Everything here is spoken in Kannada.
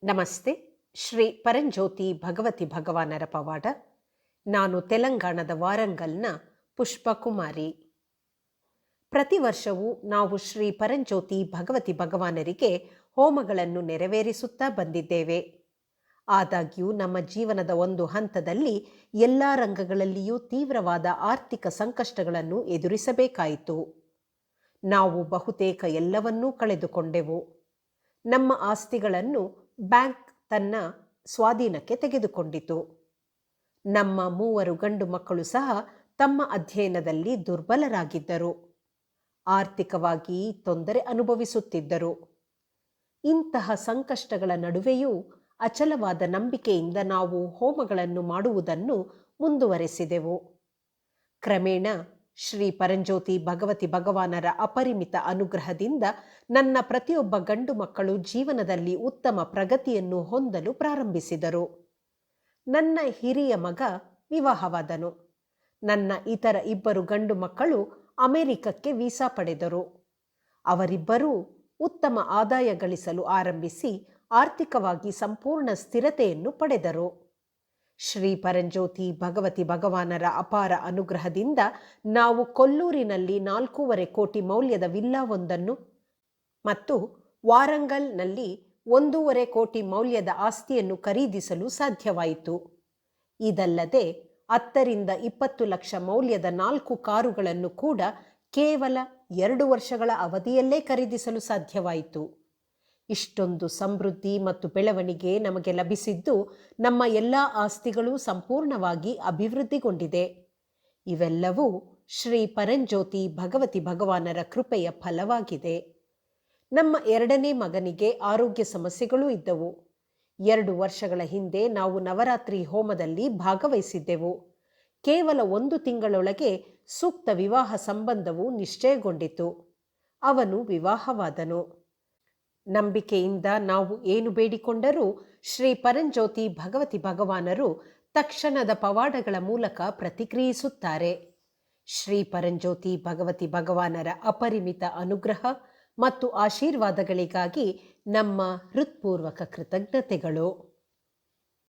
ನಮಸ್ತೆ. ಶ್ರೀ ಪರಂಜ್ಯೋತಿ ಭಗವತಿ ಭಗವಾನರ ಪವಾಡ. ನಾನು ತೆಲಂಗಾಣದ ವಾರಂಗಲ್ನ ಪುಷ್ಪಕುಮಾರಿ. ಪ್ರತಿ ವರ್ಷವೂ ನಾವು ಶ್ರೀ ಪರಂಜ್ಯೋತಿ ಭಗವತಿ ಭಗವಾನರಿಗೆ ಹೋಮಗಳನ್ನು ನೆರವೇರಿಸುತ್ತಾ ಬಂದಿದ್ದೇವೆ. ಆದಾಗ್ಯೂ ನಮ್ಮ ಜೀವನದ ಒಂದು ಹಂತದಲ್ಲಿ ಎಲ್ಲ ರಂಗಗಳಲ್ಲಿಯೂ ತೀವ್ರವಾದ ಆರ್ಥಿಕ ಸಂಕಷ್ಟಗಳನ್ನು ಎದುರಿಸಬೇಕಾಯಿತು. ನಾವು ಬಹುತೇಕ ಎಲ್ಲವನ್ನೂ ಕಳೆದುಕೊಂಡೆವು. ನಮ್ಮ ಆಸ್ತಿಗಳನ್ನು ಬ್ಯಾಂಕ್ ತನ್ನ ಸ್ವಾಧೀನಕ್ಕೆ ತೆಗೆದುಕೊಂಡಿತು. ನಮ್ಮ 3 ಗಂಡು ಮಕ್ಕಳು ಸಹ ತಮ್ಮ ಅಧ್ಯಯನದಲ್ಲಿ ದುರ್ಬಲರಾಗಿದ್ದರು. ಆರ್ಥಿಕವಾಗಿ ತೊಂದರೆ ಅನುಭವಿಸುತ್ತಿದ್ದರು. ಇಂತಹ ಸಂಕಷ್ಟಗಳ ನಡುವೆಯೂ ಅಚಲವಾದ ನಂಬಿಕೆಯಿಂದ ನಾವು ಹೋಮಗಳನ್ನು ಮಾಡುವುದನ್ನು ಮುಂದುವರೆಸಿದೆವು. ಕ್ರಮೇಣ ಶ್ರೀ ಪರಂಜ್ಯೋತಿ ಭಗವತಿ ಭಗವಾನರ ಅಪರಿಮಿತ ಅನುಗ್ರಹದಿಂದ ನನ್ನ ಪ್ರತಿಯೊಬ್ಬ ಗಂಡು ಮಕ್ಕಳು ಜೀವನದಲ್ಲಿ ಉತ್ತಮ ಪ್ರಗತಿಯನ್ನು ಹೊಂದಲು ಪ್ರಾರಂಭಿಸಿದರು. ನನ್ನ ಹಿರಿಯ ಮಗ ವಿವಾಹವಾದನು. ನನ್ನ ಇತರ 2 ಗಂಡು ಮಕ್ಕಳು ಅಮೆರಿಕಕ್ಕೆ ವೀಸಾ ಪಡೆದರು. ಅವರಿಬ್ಬರೂ ಉತ್ತಮ ಆದಾಯ ಗಳಿಸಲು ಆರಂಭಿಸಿ ಆರ್ಥಿಕವಾಗಿ ಸಂಪೂರ್ಣ ಸ್ಥಿರತೆಯನ್ನು ಪಡೆದರು. ಶ್ರೀ ಪರಂಜ್ಯೋತಿ ಭಗವತಿ ಭಗವಾನರ ಅಪಾರ ಅನುಗ್ರಹದಿಂದ ನಾವು ಕೊಲ್ಲೂರಿನಲ್ಲಿ 4.5 ಕೋಟಿ ಮೌಲ್ಯದ ವಿಲ್ಲಾವೊಂದನ್ನು ಮತ್ತು ವಾರಂಗಲ್ನಲ್ಲಿ 1.5 ಕೋಟಿ ಮೌಲ್ಯದ ಆಸ್ತಿಯನ್ನು ಖರೀದಿಸಲು ಸಾಧ್ಯವಾಯಿತು. ಇದಲ್ಲದೆ 10 ರಿಂದ 20 ಲಕ್ಷ ಮೌಲ್ಯದ 4 ಕಾರುಗಳನ್ನು ಕೂಡ ಕೇವಲ 2 ವರ್ಷಗಳ ಅವಧಿಯಲ್ಲೇ ಖರೀದಿಸಲು ಸಾಧ್ಯವಾಯಿತು. ಇಷ್ಟೊಂದು ಸಮೃದ್ಧಿ ಮತ್ತು ಬೆಳವಣಿಗೆ ನಮಗೆ ಲಭಿಸಿದ್ದು ನಮ್ಮ ಎಲ್ಲ ಆಸ್ತಿಗಳು ಸಂಪೂರ್ಣವಾಗಿ ಅಭಿವೃದ್ಧಿಗೊಂಡಿದೆ. ಇವೆಲ್ಲವೂ ಶ್ರೀ ಪರಂಜ್ಯೋತಿ ಭಗವತಿ ಭಗವಾನರ ಕೃಪೆಯ ಫಲವಾಗಿದೆ. ನಮ್ಮ 2ನೇ ಮಗನಿಗೆ ಆರೋಗ್ಯ ಸಮಸ್ಯೆಗಳೂ ಇದ್ದವು. 2 ವರ್ಷಗಳ ಹಿಂದೆ ನಾವು ನವರಾತ್ರಿ ಹೋಮದಲ್ಲಿ ಭಾಗವಹಿಸಿದ್ದೆವು. ಕೇವಲ 1 ತಿಂಗಳೊಳಗೆ ಸೂಕ್ತ ವಿವಾಹ ಸಂಬಂಧವು ನಿಶ್ಚಯಗೊಂಡಿತು. ಅವನು ವಿವಾಹವಾದನು. ನಂಬಿಕೆಯಿಂದ ನಾವು ಏನು ಬೇಡಿಕೊಂಡರೂ ಶ್ರೀ ಪರಂಜ್ಯೋತಿ ಭಗವತಿ ಭಗವಾನರು ತಕ್ಷಣದ ಪವಾಡಗಳ ಮೂಲಕ ಪ್ರತಿಕ್ರಿಯಿಸುತ್ತಾರೆ. ಶ್ರೀ ಪರಂಜ್ಯೋತಿ ಭಗವತಿ ಭಗವಾನರ ಅಪರಿಮಿತ ಅನುಗ್ರಹ ಮತ್ತು ಆಶೀರ್ವಾದಗಳಿಗಾಗಿ ನಮ್ಮ ಹೃತ್ಪೂರ್ವಕ ಕೃತಜ್ಞತೆಗಳು.